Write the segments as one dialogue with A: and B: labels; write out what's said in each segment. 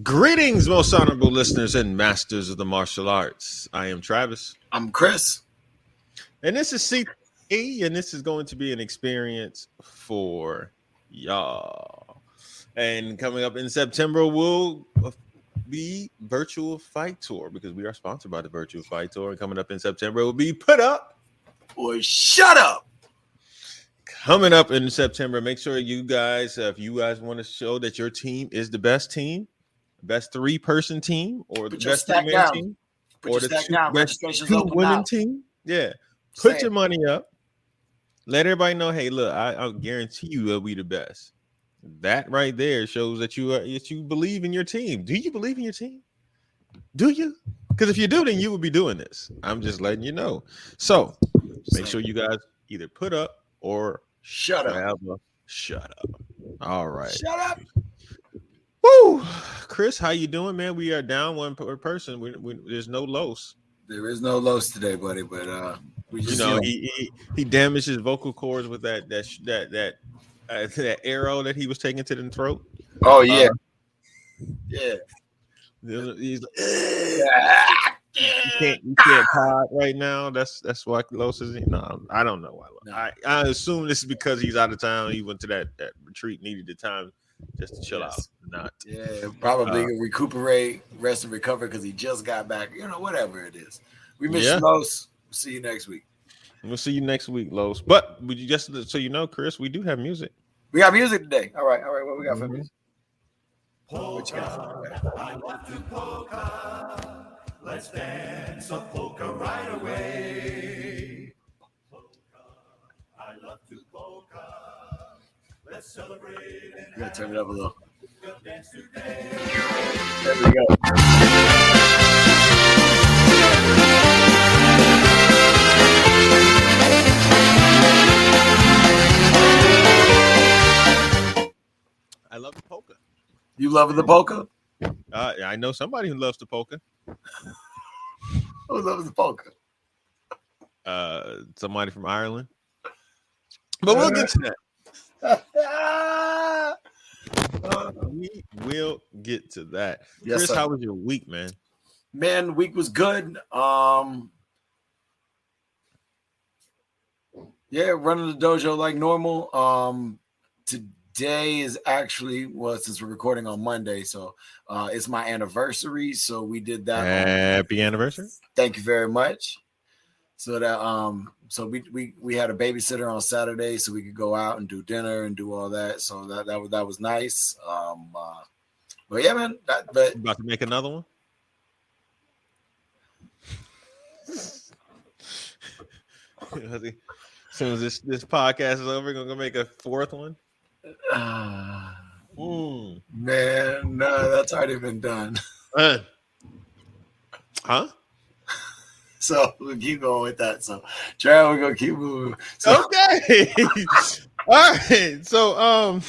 A: Greetings, most honorable listeners and masters of the martial arts. I am Travis.
B: I'm Chris.
A: And this is CE, and this is going to be an experience for y'all. And coming up in September will be Virtual Fight Tour because we are sponsored by the Virtual Fight Tour. And coming up in September will be Put Up.
B: Boy, shut up.
A: Coming up in September, make sure you guys, if you guys want to show that your team is the best team, best 3-person team, or the best 3-man team, or the best 2-women team. Yeah. Put your money up. Let everybody know, hey, look, I'll guarantee you will be the best. That right there shows that you believe in your team. Do you believe in your team? Do you? Because if you do, then you will be doing this. I'm just letting you know. So make sure you guys either put up or
B: shut up.
A: Shut up. All right.
B: Shut up.
A: Woo, Chris, how you doing, man? We are down one per person. There's no Los.
B: There is no Los today, buddy. But we just
A: he damaged his vocal cords with that arrow that he was taking to the throat.
B: Oh yeah, yeah.
A: He's like, you can't pod right now. That's why Los is. No, I don't know why. No. I assume this is because he's out of town. He went to that retreat, needed the time just to chill out. Not
B: probably recuperate, rest and recover because he just got back. Whatever it is. We miss you, Los. We'll see you next week.
A: We'll see you next week, Los. But would you just so you know, Chris, we do have music.
B: We got music today. All right. What we got for music?
C: Polka, I want to polka. Let's dance a polka right away. Polka, I love to polka. Let's celebrate and
B: gotta turn it up a little.
C: Dance today.
B: There we go.
A: I love the polka.
B: You love the polka?
A: I know somebody who loves the polka.
B: Who loves the polka?
A: Somebody from Ireland. But we'll get to that. We will get to that.
B: Yes,
A: Chris,
B: sir.
A: how was your week, man?
B: Man, week was good. Running the dojo like normal. Today is actually, since we're recording on Monday, so it's my anniversary. So we did that.
A: Happy anniversary!
B: Thank you very much. So that so we had a babysitter on Saturday, so we could go out and do dinner and do all that. So that was nice. But yeah, man.
A: You about to make another one? As soon as this podcast is over, we're gonna make a fourth one.
B: Man, no, that's already been done.
A: Huh?
B: So we'll keep going with that. So, Trey, we're gonna keep moving.
A: So, okay. All right. So,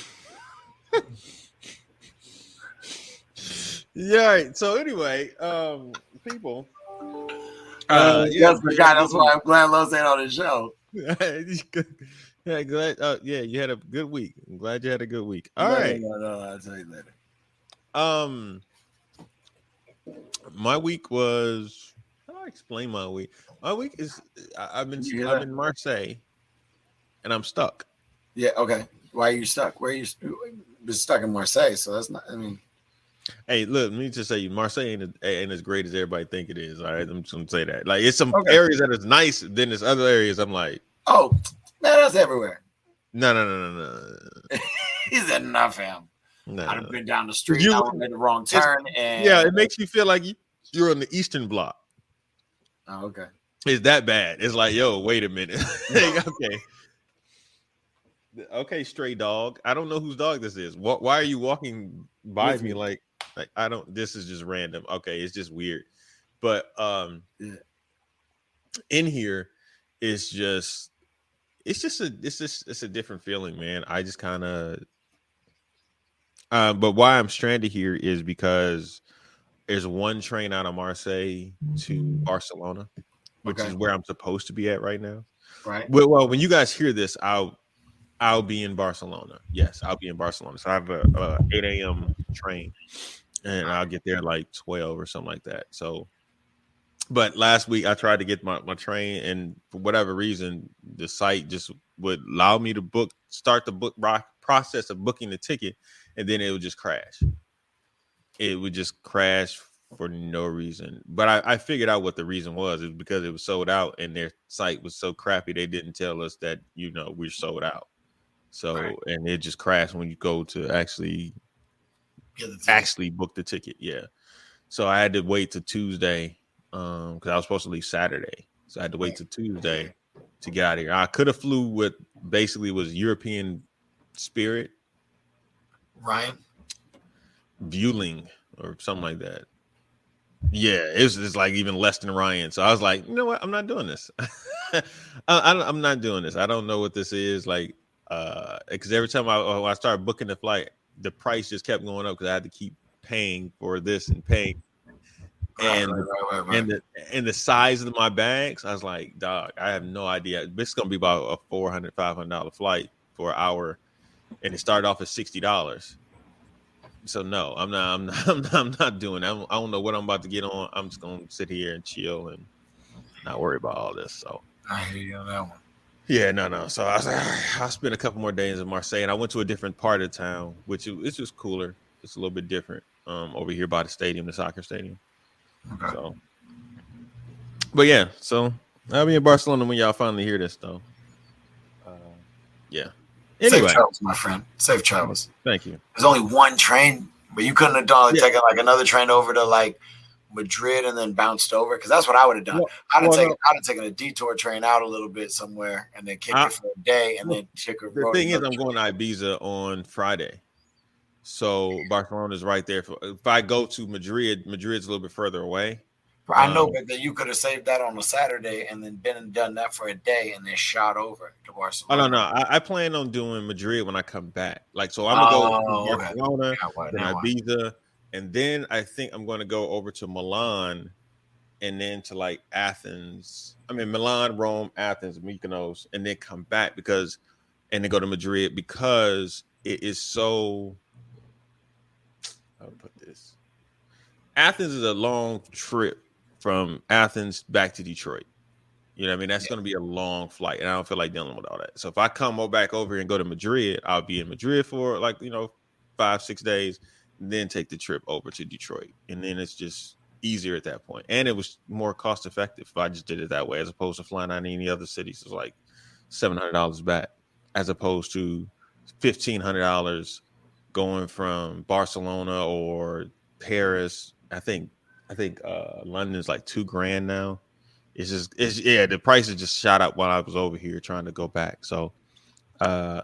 A: yeah. All right. So anyway, people.
B: Yes, forgot. That's why I'm glad Los ain't on the show.
A: Yeah, glad. You had a good week. I'm glad you had a good week. All right.
B: No, I'll tell you later.
A: My week was. How do I explain my week? My week is. I'm in Marseille, and I'm stuck.
B: Yeah. Okay. Why are you stuck? Where are you? Been stuck in Marseille, so that's not. I mean.
A: Hey, look. Let me just say, Marseille ain't as great as everybody think it is. All right, I'm just gonna say that. Like, it's some areas that is nice. Then there's other areas I'm like.
B: Oh, man, that's everywhere.
A: No.
B: He said, "No, fam.
A: No,
B: I've been down the street. I made the wrong turn." And
A: it makes you feel like you're on the Eastern Bloc.
B: Oh, okay.
A: It's that bad. It's like, yo, wait a minute. Okay, stray dog. I don't know whose dog this is. Why are you walking by me like I don't? This is just random. Okay, it's just weird. But in here, it's a different feeling, man. I just kind of but why I'm stranded here is because there's one train out of Marseille to Barcelona, which is where I'm supposed to be at right now.
B: Right.
A: Well, when you guys hear this, I'll be in Barcelona. Yes, I'll be in Barcelona. So I have a 8 a.m. train. and I'll get there like 12 or something like that. So, but last week I tried to get my train, and for whatever reason, the site just would allow me to start the process of booking the ticket, and then it would just crash. It would just crash for no reason. But I figured out what the reason was. It was because it was sold out, and their site was so crappy they didn't tell us that we're sold out. So and it just crashed when you go to actually book the ticket. Yeah. So I had to wait till Tuesday because I was supposed to leave Saturday. So I had to wait till Tuesday to get out of here. I could have flew with basically was European Spirit.
B: Ryan?
A: Vueling or something like that. Yeah, it's like even less than Ryan. So I was like, you know what? I'm not doing this. I'm not doing this. I don't know what this is. Like, because every time I started booking the flight, the price just kept going up because I had to keep paying for this and paying. And and the size of my bags, I was like, dog, I have no idea. This is gonna be about a $400-$500 flight for an hour, and it started off at $60. So no, I'm not doing that. I don't know what I'm about to get on. I'm just gonna sit here and chill and not worry about all this. So
B: I hear you on that one.
A: Yeah, no. So I was like, I'll spend a couple more days in Marseille, and I went to a different part of town, which it's just cooler. It's a little bit different over here by the stadium, the soccer stadium. Okay. So, but yeah, so I'll be in Barcelona when y'all finally hear this, though. Yeah. Anyway.
B: Safe travels, my friend. Safe travels.
A: Thank you.
B: There's only one train, but you couldn't have done taken like another train over to like Madrid and then bounced over, because that's what I would have done. I'd have taken a detour train out a little bit somewhere and then kick it for a day and then kick a road.
A: The thing is, I'm going to Ibiza on Friday, so Barcelona is right there. If I go to Madrid's a little bit further away.
B: I know, but then you could have saved that on a Saturday and then been and done that for a day and then shot over to Barcelona.
A: Oh no. I plan on doing Madrid when I come back. Like, so I'm gonna go to Barcelona, then Ibiza, and then I think I'm going to go over to Milan, and then to like Athens. I mean, Milan, Rome, Athens, Mykonos, and then come back and then go to Madrid because it is so. How to put this? Athens is a long trip from Athens back to Detroit. You know what I mean? That's going to be a long flight, and I don't feel like dealing with all that. So if I come back over here and go to Madrid, I'll be in Madrid for 5-6 days, and then take the trip over to Detroit. And then it's just easier at that point. And it was more cost effective if I just did it that way, as opposed to flying out of any other cities. It's like $700 back, as opposed to $1,500 going from Barcelona or Paris. I think London's like $2,000 now. The prices just shot up while I was over here trying to go back. So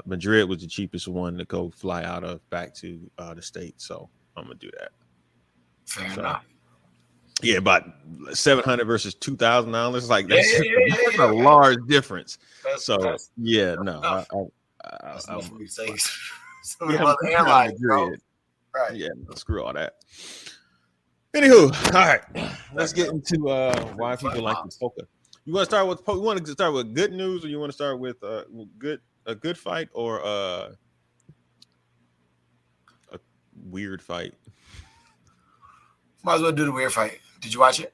A: Madrid was the cheapest one to go fly out of back to the States. So I'm gonna do that.
B: Fair enough.
A: Yeah, about $700 versus $2,000. Like that's a large difference.
B: That's
A: nothing we say. Airline, right? Yeah, screw all that. Anywho, all right, let's get into why people like the polka. You want to start with polka? You want to start with good news, or you want to start with a good fight, or a weird fight?
B: Might as well do the weird fight. Did you watch it?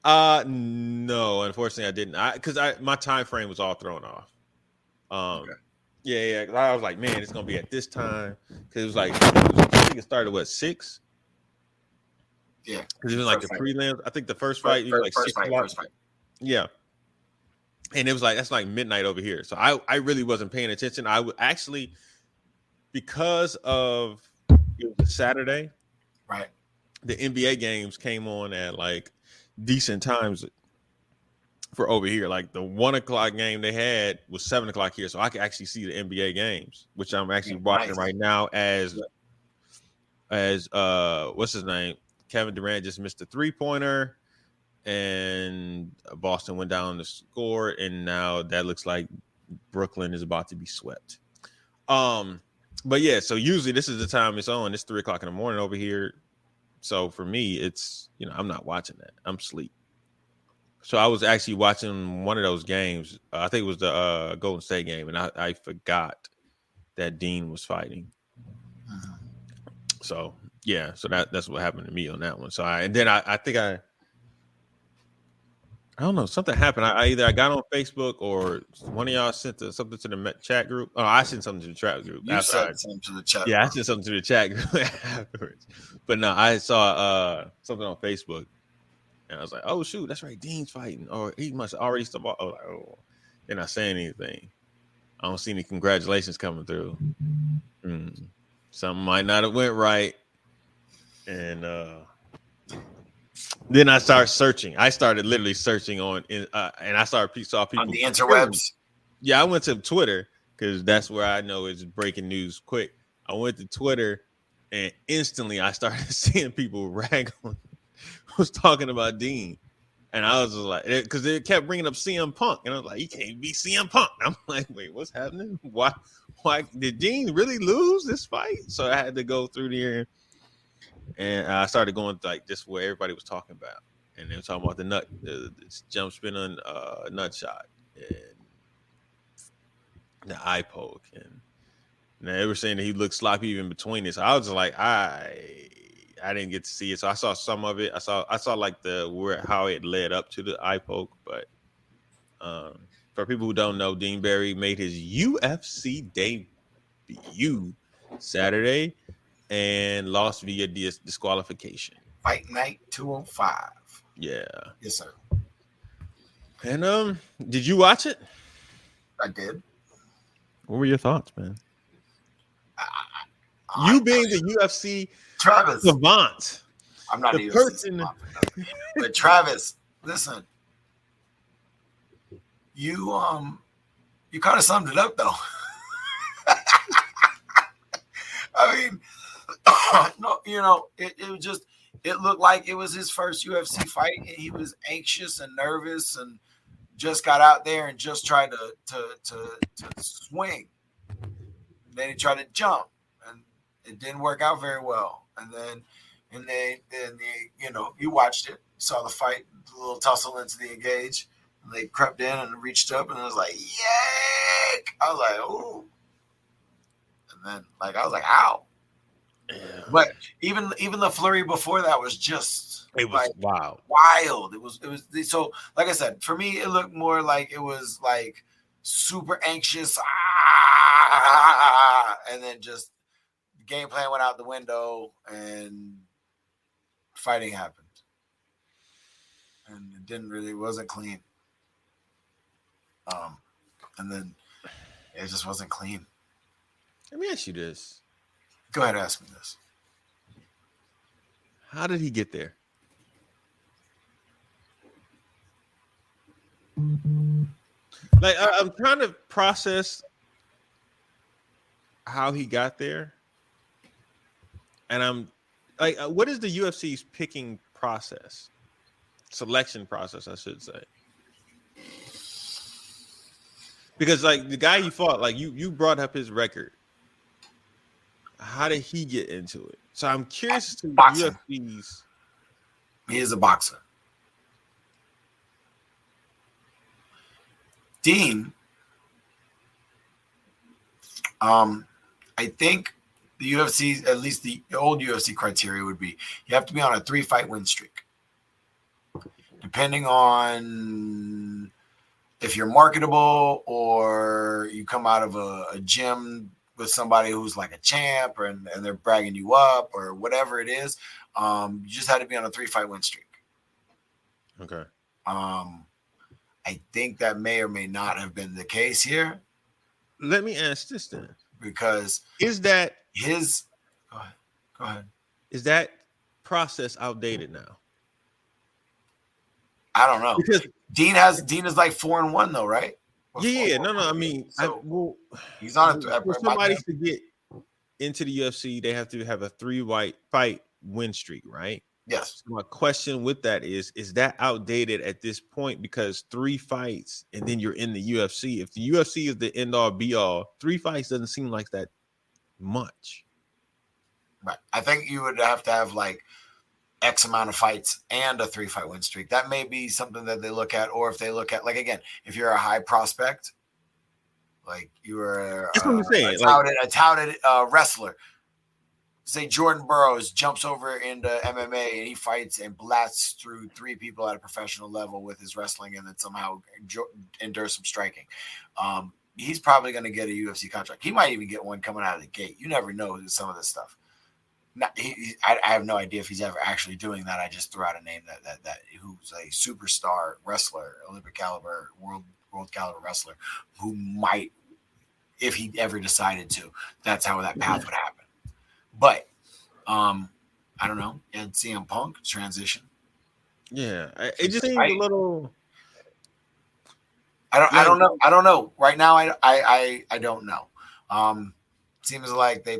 A: No, unfortunately, I didn't. Because my time frame was all thrown off. Okay. Yeah. I was like, man, it's gonna be at this time, because it was like I think it started 6.
B: Yeah,
A: because it was like the prelims. I think the first fight was like 6 o'clock. Yeah, and it was like that's like midnight over here. So I really wasn't paying attention. I would actually, because of it was a Saturday,
B: right?
A: The NBA games came on at like decent times for over here. Like the 1 o'clock game they had was 7 o'clock here, so I could actually see the NBA games, which I'm actually watching right now. As what's his name? Kevin Durant just missed a 3-pointer, and Boston went down to score, and now that looks like Brooklyn is about to be swept. But yeah, so usually this is the time it's on. It's 3 o'clock in the morning over here. So for me, it's I'm not watching that. I'm asleep. So I was actually watching one of those games. I think it was the Golden State game, and I forgot that Dean was fighting. So Yeah, so that's what happened to me on that one. So I think I don't know, something happened. I either I got on Facebook or one of y'all sent something to the chat group. Oh, I sent something to the chat group.
B: You sent something to the chat.
A: Yeah, I sent something to the chat group afterwards. But no, I saw something on Facebook, and I was like, "Oh shoot, that's right, Dean's fighting, or he must already stop." I was like, "Oh," they're not saying anything. I don't see any congratulations coming through. Something might not have went right, and then I started searching. I started literally searching and I saw people
B: on the interwebs.
A: Yeah, I went to Twitter because that's where I know it's breaking news quick. I went to Twitter and instantly I started seeing people rag on was talking about Dean. And I was just like, because it kept bringing up CM Punk. And I was like, he can't be CM Punk. I'm like, wait, what's happening? Why did Dean really lose this fight? So I had to go through there. And I started going like just where everybody was talking about. And they were talking about the jump spin on nut shot and the eye poke. And they were saying that he looked sloppy even between it. So I was just like, I didn't get to see it. So I saw some of it. I saw like how it led up to the eye poke. But for people who don't know, Dean Barry made his UFC debut Saturday and lost via disqualification.
B: Fight Night 205.
A: Yeah.
B: Yes, sir.
A: And did you watch it?
B: I did.
A: What were your thoughts, man? You being the UFC
B: Travis
A: savant.
B: I'm not a UFC savant. But Travis, listen. You kind of summed it up though. I mean, no, it was just, it looked like it was his first UFC fight, and he was anxious and nervous, and just got out there and just tried to swing. And then he tried to jump, and it didn't work out very well. And then you watched it, saw the fight, the little tussle into the engage, and they crept in and reached up, and it was like, yay! I was like, ooh. And then I was like, ow. Yeah. But even the flurry before that was just wild. It was so, like I said, for me it looked more like it was like super anxious, and then just the game plan went out the window and fighting happened, and it wasn't clean. And then it just wasn't clean.
A: Let me ask you this.
B: Go ahead, ask me this.
A: How did he get there? Like, I'm trying to process how he got there. And I'm like, what is the UFC's picking process? Selection process, I should say. Because, like, the guy you fought, like, you brought up his record. How did he get into it? So I'm curious to UFC's.
B: He is a boxer. Dean, I think the UFC, at least the old UFC criteria would be you have to be on a 3-fight win streak. Depending on if you're marketable or you come out of a gym with somebody who's like a champ and they're bragging you up or whatever it is, you just had to be on a 3-fight win streak.
A: Okay.
B: I think that may or may not have been the case here.
A: Let me ask this then.
B: Because
A: is that
B: his go ahead.
A: Is that process outdated now?
B: I don't know. Because Dean is like 4-1 though, right?
A: Yeah, no. I mean,
B: he's on
A: for somebody to get into the UFC, they have to have a 3-fight win streak, right?
B: Yes.
A: So my question with that is that outdated at this point? Because 3 fights and then you're in the UFC. If the UFC is the end all be all, 3 fights doesn't seem like that much.
B: Right. I think you would have to have like X amount of fights and a 3-fight win streak. That may be something that they look at, or if they look at, like, again, if you're a high prospect, like you were
A: that's what I'm saying.
B: a touted wrestler, say Jordan Burroughs jumps over into MMA and he fights and blasts through 3 people at a professional level with his wrestling and then somehow endures some striking. He's probably going to get a UFC contract. He might even get one coming out of the gate. You never know some of this stuff. I have no idea if he's ever actually doing that. I just threw out a name that who's a superstar wrestler, Olympic caliber, world caliber wrestler, who might, if he ever decided to, that's how that path would happen. But I don't know. And CM Punk transition.
A: Yeah, it just seems a little.
B: I don't know. I don't know. Right now, I don't know. Seems like they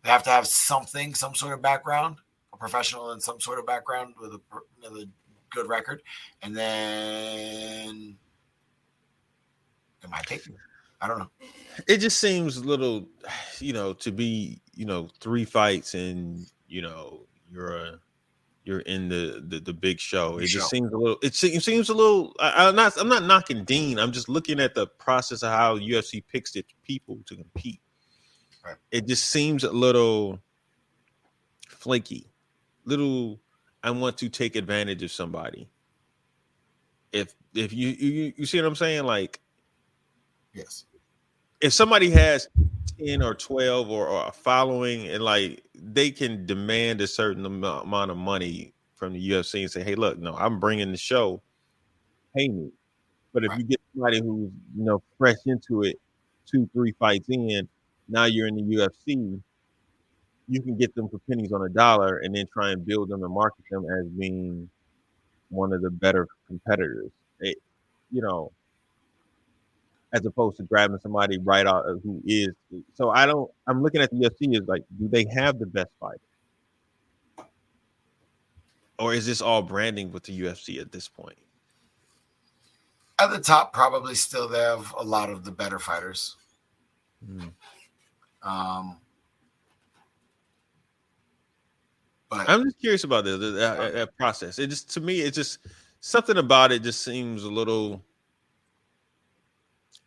B: have to have something, some sort of background, a professional in some sort of background with a good record, and then am I picking? I don't know.
A: It just seems a little, to be, 3 fights and you're in the big show. It just seems a little. It seems a little. I'm not knocking Dean. I'm just looking at the process of how UFC picks its people to compete.
B: Right.
A: It just seems a little flaky. Little. I want to take advantage of somebody. If you see what I'm saying, like,
B: yes,
A: if somebody has 10 or 12 or a following and like they can demand a certain amount of money from the UFC and say, hey, look, no, I'm bringing the show, pay me. But if you get somebody who's, fresh into it, 2-3 fights in, now you're in the UFC, you can get them for pennies on a dollar and then try and build them and market them as being one of the better competitors. As opposed to grabbing somebody right out who is. So I'm looking at the UFC as like, do they have the best fighter? Or is this all branding with the UFC at this point?
B: At the top, probably still they have a lot of the better fighters.
A: But I'm just curious about that process. It just, to me, it's just something about it just seems a little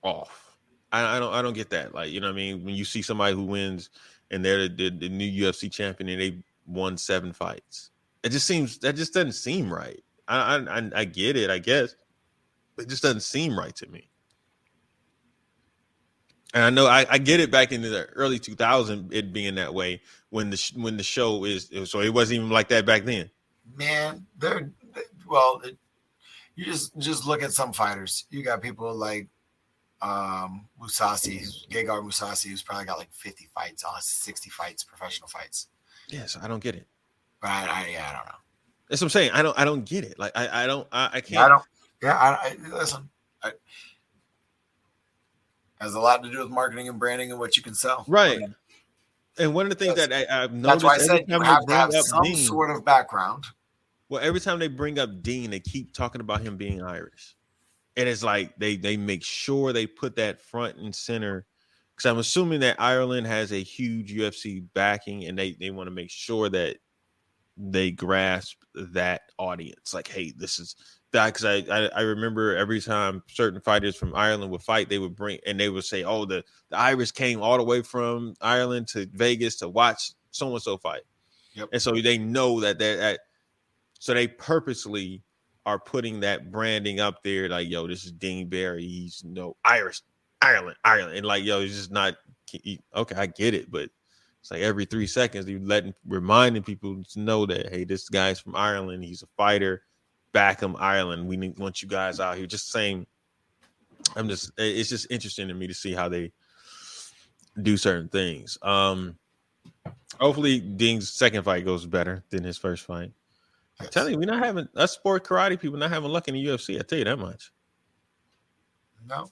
A: off. I don't get that. Like, you know what I mean? When you see somebody who wins and they're the new UFC champion and they won 7 fights, that just doesn't seem right. I get it, I guess, but it just doesn't seem right to me. And I know I get it back in the early 2000s, it being that way when the show so it wasn't even like that back then.
B: Man, you just look at some fighters. You got people like Gegard Mousasi, who's probably got like 50 fights, 60 fights, professional fights.
A: Yes, I don't get it.
B: But I don't know.
A: That's what I'm saying. I don't get it. Like I can't.
B: Listen. Has a lot to do with marketing and branding and what you can sell.
A: Right. And one of the things that I've noticed,
B: that's why I said you have to have some sort of background.
A: Well, every time they bring up Dean, they keep talking about him being Irish. And it's like they make sure they put that front and center, because I'm assuming that Ireland has a huge UFC backing, and they want to make sure that they grasp that audience. Like, hey, this is that, because I remember every time certain fighters from Ireland would fight, they would say, oh, the Irish came all the way from Ireland to Vegas to watch so and so fight.
B: Yep.
A: And so they know that so they purposely are putting that branding up there, like, yo, this is Dean Barry. He's Irish, Ireland, and like, yo, he's just not okay. I get it, but it's like every 3 seconds you're reminding people to know that, hey, this guy's from Ireland. He's a fighter. Back him, Ireland. We want you guys out here. Just saying. It's just interesting to me to see how they do certain things. Hopefully Dean's second fight goes better than his first fight. I'm telling you, we're not having us sport karate people not having luck in the UFC. I tell you that much.
B: No.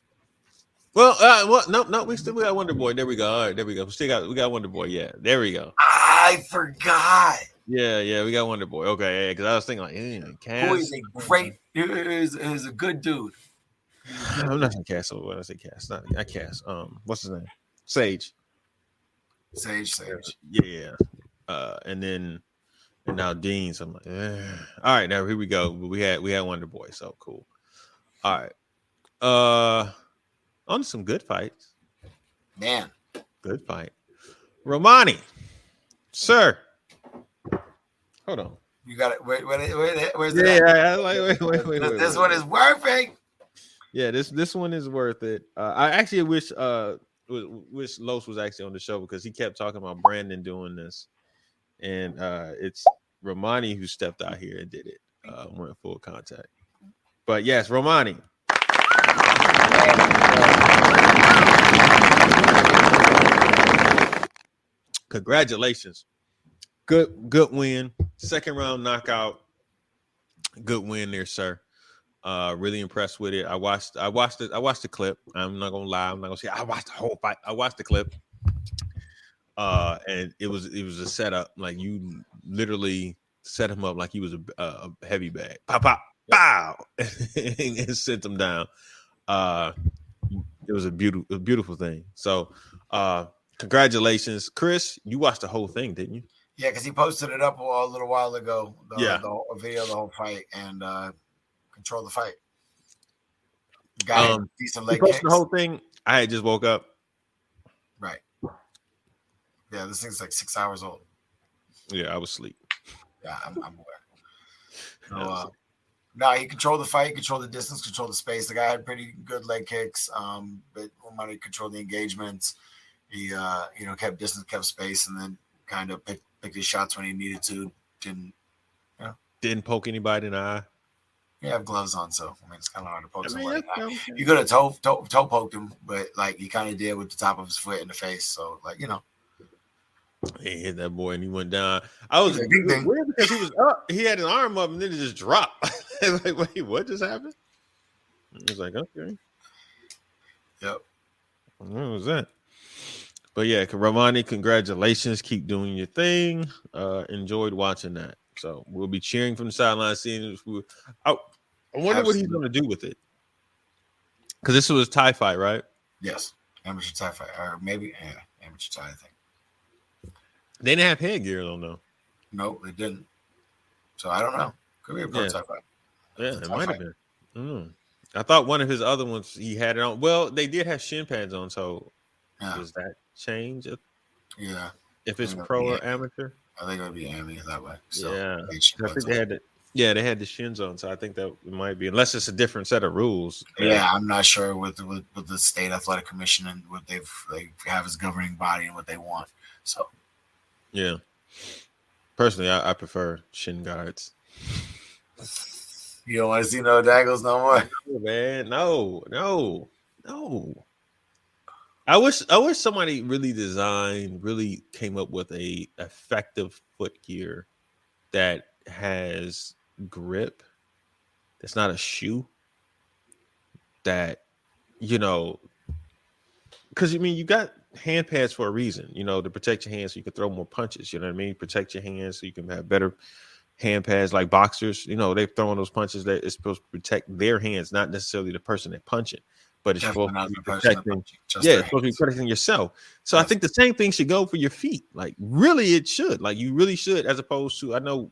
A: Well, no, we still got Wonder Boy. There we go. All right, there we go. We got Wonder Boy. Yeah, there we go.
B: I forgot.
A: Yeah, we got Wonder Boy. Okay, because I was thinking like, Cass.
B: Boy is a great, is a good dude.
A: I'm not saying Cass. What I say, Cass? Not Cass. What's his name? Sage. Yeah. And now Dean. So I'm like, all right, now here we go. But we had Wonder Boy. So cool. All right. On some good fights.
B: Man.
A: Good fight. Romani Sir. Hold on.
B: You got it. Where's
A: it?
B: At?
A: Yeah, wait.
B: This one is worth it.
A: Yeah, this one is worth it. I actually wish Los was actually on the show because he kept talking about Brandon doing this, and it's Romani who stepped out here and did it. Went full contact. But yes, Romani. Congratulations. Good win. Second round knockout. Good win there, sir. Really impressed with it. I watched the clip. I'm not gonna lie. I'm not gonna say I watched the whole fight. I watched the clip. And it was a setup. Like you literally set him up like he was a heavy bag. Pop, pop, pow, and sent him down. It was a beautiful thing. So, congratulations, Chris. You watched the whole thing, didn't you?
B: Yeah, because he posted it up a little while ago.
A: The
B: video of the whole fight and control the fight. Got decent leg kicks.
A: The whole thing. I had just woke up.
B: Right. Yeah, this thing's like 6 hours old.
A: Yeah, I was asleep.
B: Yeah, I'm aware. No, he controlled the fight, controlled the distance, controlled the space. The guy had pretty good leg kicks, but when he controlled the engagements, he kept distance, kept space, and then kind of picked his shots when he needed to. Didn't
A: poke anybody in the eye.
B: You have gloves on, so I mean it's kind of hard to poke somebody in the eye. You could have toe poked him, but like he kind of did with the top of his foot in the face. So like
A: he hit that boy and he went down. I was weird because he was up. He had his arm up and then it just dropped. Like, wait, what just happened? I was like, okay.
B: Yep.
A: What was that? But yeah, Romani, congratulations. Keep doing your thing. Enjoyed watching that. So we'll be cheering from the sideline, seeing if I wonder what he's going to do with it. Because this was a tie fight, right?
B: Yes. Amateur tie fight. Or maybe amateur tie, I think.
A: They didn't have headgear, though, no.
B: No, they didn't. So I don't know. Could be a pro tie fight.
A: Yeah, it might have been. I thought one of his other ones he had it on. Well, they did have shin pads on, so does that change?
B: Yeah.
A: If it's pro or amateur?
B: I think it would be amateur that way. So
A: yeah. I think they had the shins on, so I think that it might be, unless it's a different set of rules.
B: Yeah, I'm not sure with the state athletic commission and what they have as governing body and what they want. So
A: yeah. Personally, I prefer shin guards.
B: You don't want to see no dangles no more?
A: No, man, no. I wish somebody really came up with a effective foot gear that has grip. That's not a shoe. That, because you got hand pads for a reason, to protect your hands so you can throw more punches. You know what I mean? Protect your hands so you can have better hand pads like boxers. They're throwing those punches that it's supposed to protect their hands, not necessarily the person that punching, but it's supposed to be protecting. It's supposed to be protecting yourself. So I think the same thing should go for your feet. Like really, it should. Like you really should, as opposed to, I know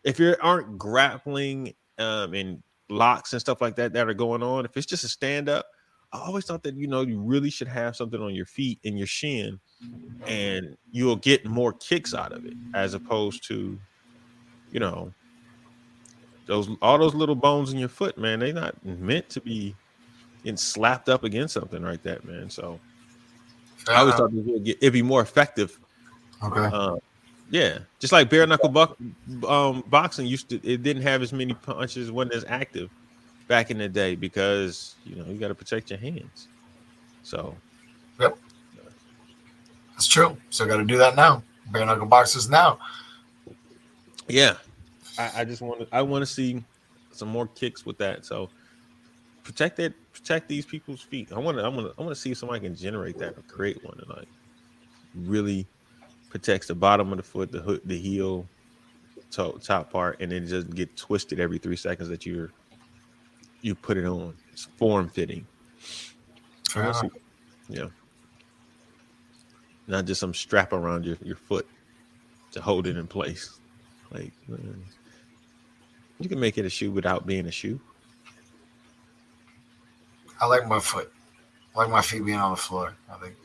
A: if you aren't grappling and locks and stuff like that are going on, if it's just a stand up, I always thought that you really should have something on your feet and your shin, and you'll get more kicks out of it, as opposed to all those little bones in your foot, man. They're not meant to be slapped up against something like that, man. So I always thought it'd be more effective.
B: Okay.
A: Yeah, just like bare knuckle boxing it didn't have as many punches, wasn't as active back in the day because you got to protect your hands. So,
B: yep, that's true. So got to do that now. Bare knuckle boxers now.
A: Yeah, I want to see some more kicks with that. So protect these people's feet. I want to see if somebody can generate that or create one that like really protects the bottom of the foot, the heel, top part, and then it doesn't get twisted every 3 seconds that you put it on. It's form fitting. Yeah, not just some strap around your foot to hold it in place. Like you can make it a shoe without being a shoe.
B: I like my foot. I like my feet being on the floor. I think.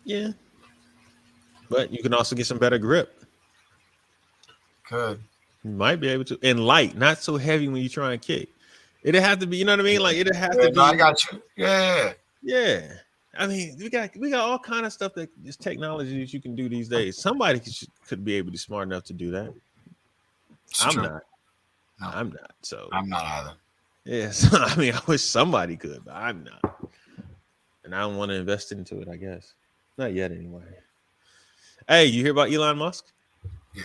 A: Yeah. But you can also get some better grip.
B: Could.
A: You might be able to. And light, not so heavy when you try and kick. It'd have to be, you know what I mean? Like it'd have to be.
B: No, I got you. Yeah.
A: Yeah. I mean, we got all kind of stuff that is technology that you can do these days. Somebody could be able to be smart enough to do that. I'm not.
B: No,
A: I'm not. So
B: I'm not either.
A: yes. I mean, I wish somebody could, but I'm not. And I don't want to invest into it, I guess. Not yet anyway. Hey, you hear about Elon Musk?
B: Yeah.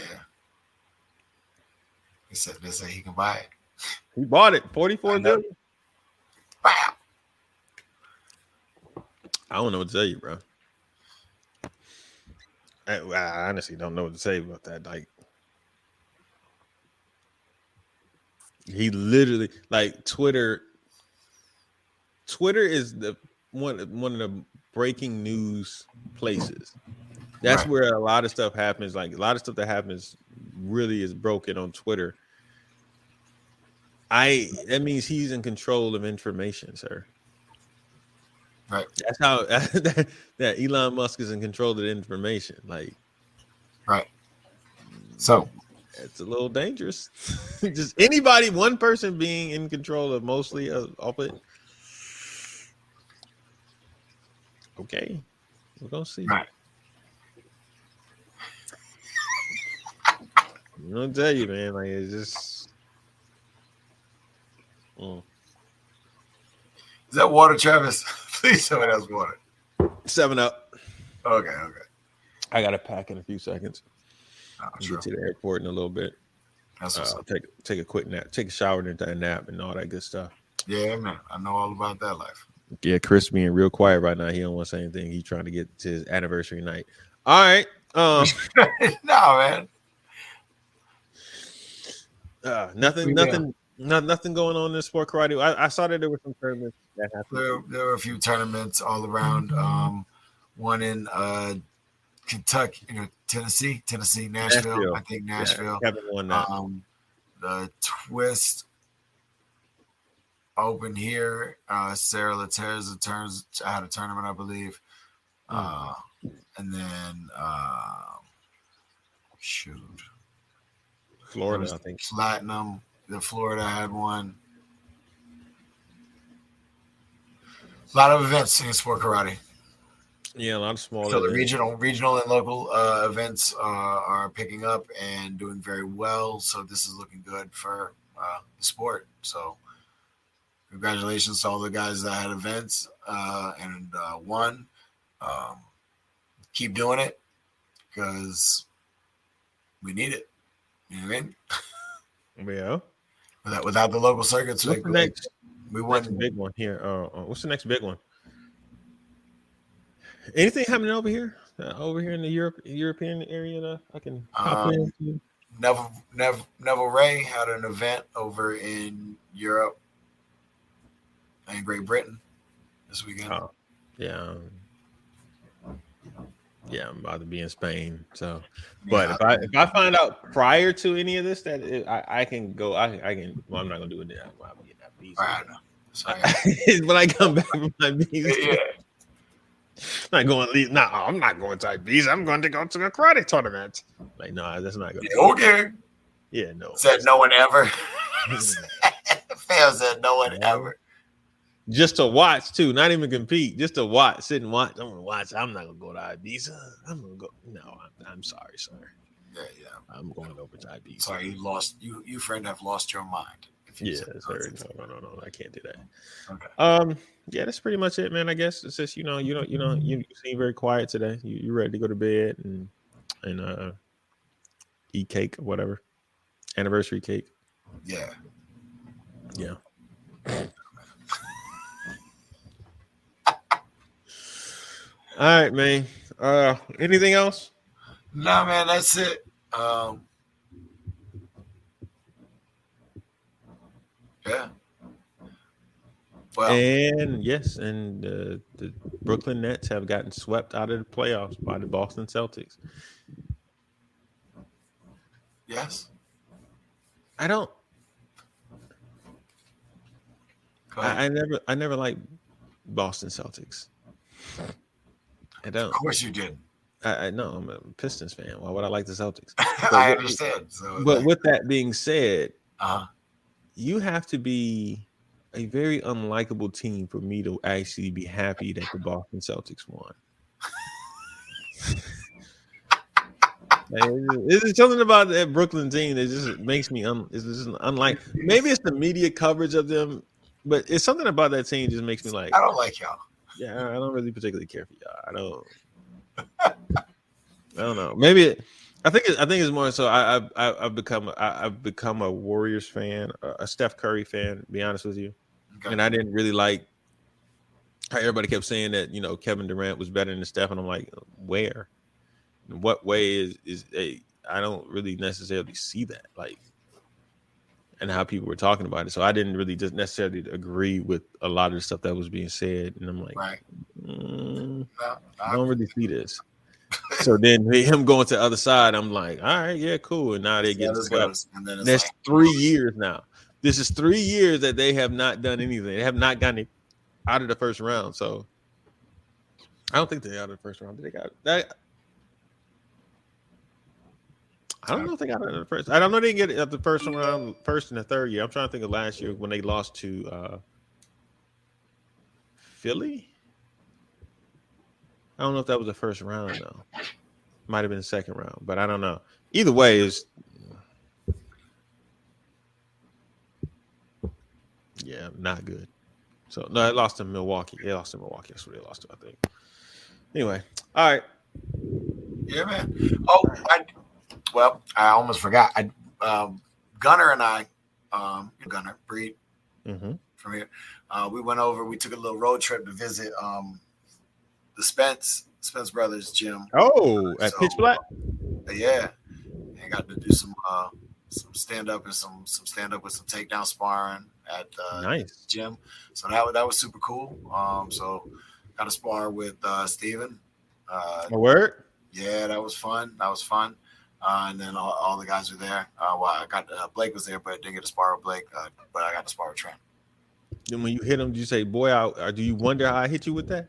B: They said he can buy it.
A: He bought it, 44 billion.
B: Wow.
A: I don't know what to tell you, bro. I honestly don't know what to say about that. Like, he literally, like, Twitter is the one of the breaking news places. That's where a lot of stuff happens. Like a lot of stuff that happens really is broken on Twitter. That means he's in control of information, sir.
B: Right.
A: That's how that Elon Musk is in control of the information. Like,
B: right. So
A: it's a little dangerous. Just anybody, one person being in control of mostly of it. Okay, we're gonna see.
B: Right.
A: I'm gonna tell you, man. Like it's just.
B: Is that water, Travis? Please tell me that's water.
A: 7-Up.
B: Okay.
A: I gotta pack in a few seconds.
B: Sure.
A: Get to the airport in a little bit.
B: That's what's up.
A: Take a quick nap, take a shower, and then a nap, and all that good stuff.
B: Yeah, man. I know all about that life.
A: Yeah, Chris being real quiet right now. He don't want to say anything. He's trying to get to his anniversary night. All right.
B: No, man.
A: Nothing going on in sport karate. I saw that there were some tournaments that happened.
B: There were a few tournaments all around. One in Kentucky, Tennessee, Nashville. I think Nashville.
A: Yeah, Kevin won that.
B: The Twist Open here. Sarah Laterza had a tournament, I believe. And then
A: Florida, I think.
B: Platinum. The Florida had one. A lot of events in sport karate.
A: Yeah, a lot of small.
B: So the regional and local events are picking up and doing very well. So this is looking good for the sport. So congratulations to all the guys that had events and won. Keep doing it because we need it. You know what I mean?
A: Yeah.
B: Without the local circuits,
A: what's the next
B: big
A: one here? What's the next big one? Anything happening over here? Over here in the European area that I can hop into?
B: Neville Ray had an event over in Europe and Great Britain this weekend.
A: Oh, yeah. Yeah, I'm about to be in Spain. So, but if I find out prior to any of this that I can go, I can. Well, I'm not gonna do it now. I'll be in that visa.
B: Right.
A: When I come back from my visa,
B: Yeah.
A: I'm not going to leave. No, I'm not going to visa. I'm going to go to a karate tournament. Like, no, that's not good.
B: Okay.
A: Yeah, no.
B: Said no one ever. Fam said no one ever.
A: Just to watch too, not even compete. Just to watch, sit and watch. I'm gonna watch. I'm not gonna go to Ibiza. I'm gonna go. No, I'm sorry, sir.
B: Yeah.
A: I'm going over to Ibiza.
B: Sorry, you friend have lost your mind.
A: Yeah, sir. No, I can't do that.
B: Okay.
A: Yeah, that's pretty much it, man. I guess it's just you seem very quiet today. You ready to go to bed and eat cake or whatever, anniversary cake.
B: Yeah.
A: All right, man. Anything else?
B: No, man, that's it. Yeah. Well,
A: and yes, and the Brooklyn Nets have gotten swept out of the playoffs by the Boston Celtics.
B: Yes.
A: I don't. I never liked Boston Celtics. I don't.
B: Of course you did.
A: I know I'm a Pistons fan. Why would I like the Celtics?
B: I understand. So,
A: but with that being said,
B: uh-huh.
A: you have to be a very unlikable team for me to actually be happy that the Boston Celtics won. It's something about that Brooklyn team that just makes me it's just unlike. Maybe it's the media coverage of them, but it's something about that team just makes me like.
B: I don't like y'all.
A: Yeah, I don't really particularly care for y'all. I don't know. Maybe I think it's more so. I've become a Warriors fan, a Steph Curry fan. To be honest with you,
B: Okay.
A: and I didn't really like how everybody kept saying that Kevin Durant was better than Steph, and I'm like, where? In what way is a? I don't really necessarily see that, like, and how people were talking about it. So I didn't really just necessarily agree with a lot of the stuff that was being said, and I'm like,
B: right.
A: I don't really see this. So then him going to the other side, I'm like, all right, yeah, cool. And now they get swept. And then that's like, 3 years now. This is 3 years that they have not done anything. They have not gotten it out of the first round. So I don't think they're out of the first round. They got that. I don't know if they got it in the first. I don't know they get it at the first round, first and the third year. I'm trying to think of last year when they lost to Philly. I don't know if that was the first round though. Might have been the second round, but I don't know. Either way, is not good. So no, they lost to Milwaukee. That's what they lost to, I think. Anyway, all right.
B: Yeah, man. Oh, I almost forgot. Gunner and I, Gunner Breed from here. We went over. We took a little road trip to visit the Spence Brothers gym.
A: Oh, at Pitch Black.
B: Yeah, and got to do some stand up and some stand up with some takedown sparring at the gym. So that was super cool. So got to spar with Steven.
A: A word?
B: Yeah, that was fun. And then all the guys were there. I got Blake was there, but didn't get to spar with Blake. But I got to spar with Trent.
A: Then when you hit him, do you say, "Boy," or do you wonder how I hit you with that?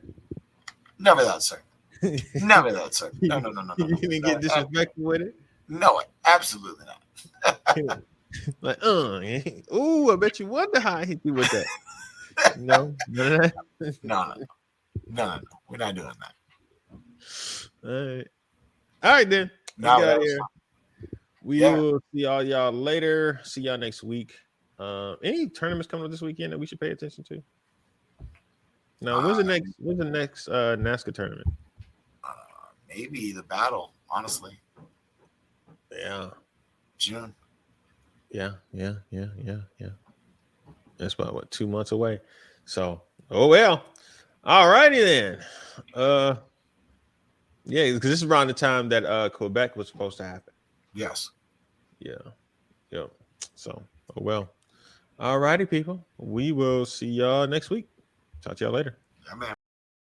B: Never that, sir. Never that, sir. No.
A: You didn't get disrespectful with it?
B: No, absolutely not.
A: Like, ooh, I bet you wonder how I hit you with that. No.
B: No. We're not doing
A: that. All right, then. We will see all y'all later. See y'all next week. Any tournaments coming up this weekend that we should pay attention to? No, when's the next NASCAR tournament?
B: Maybe the battle, honestly.
A: Yeah.
B: June.
A: Yeah. That's about 2 months away. So, oh well. All righty then. Yeah, because this is around the time that Quebec was supposed to happen.
B: Yes.
A: Yeah. Yep. So, oh well. All righty, people. We will see y'all next week. Talk to y'all later.
B: Yeah, man.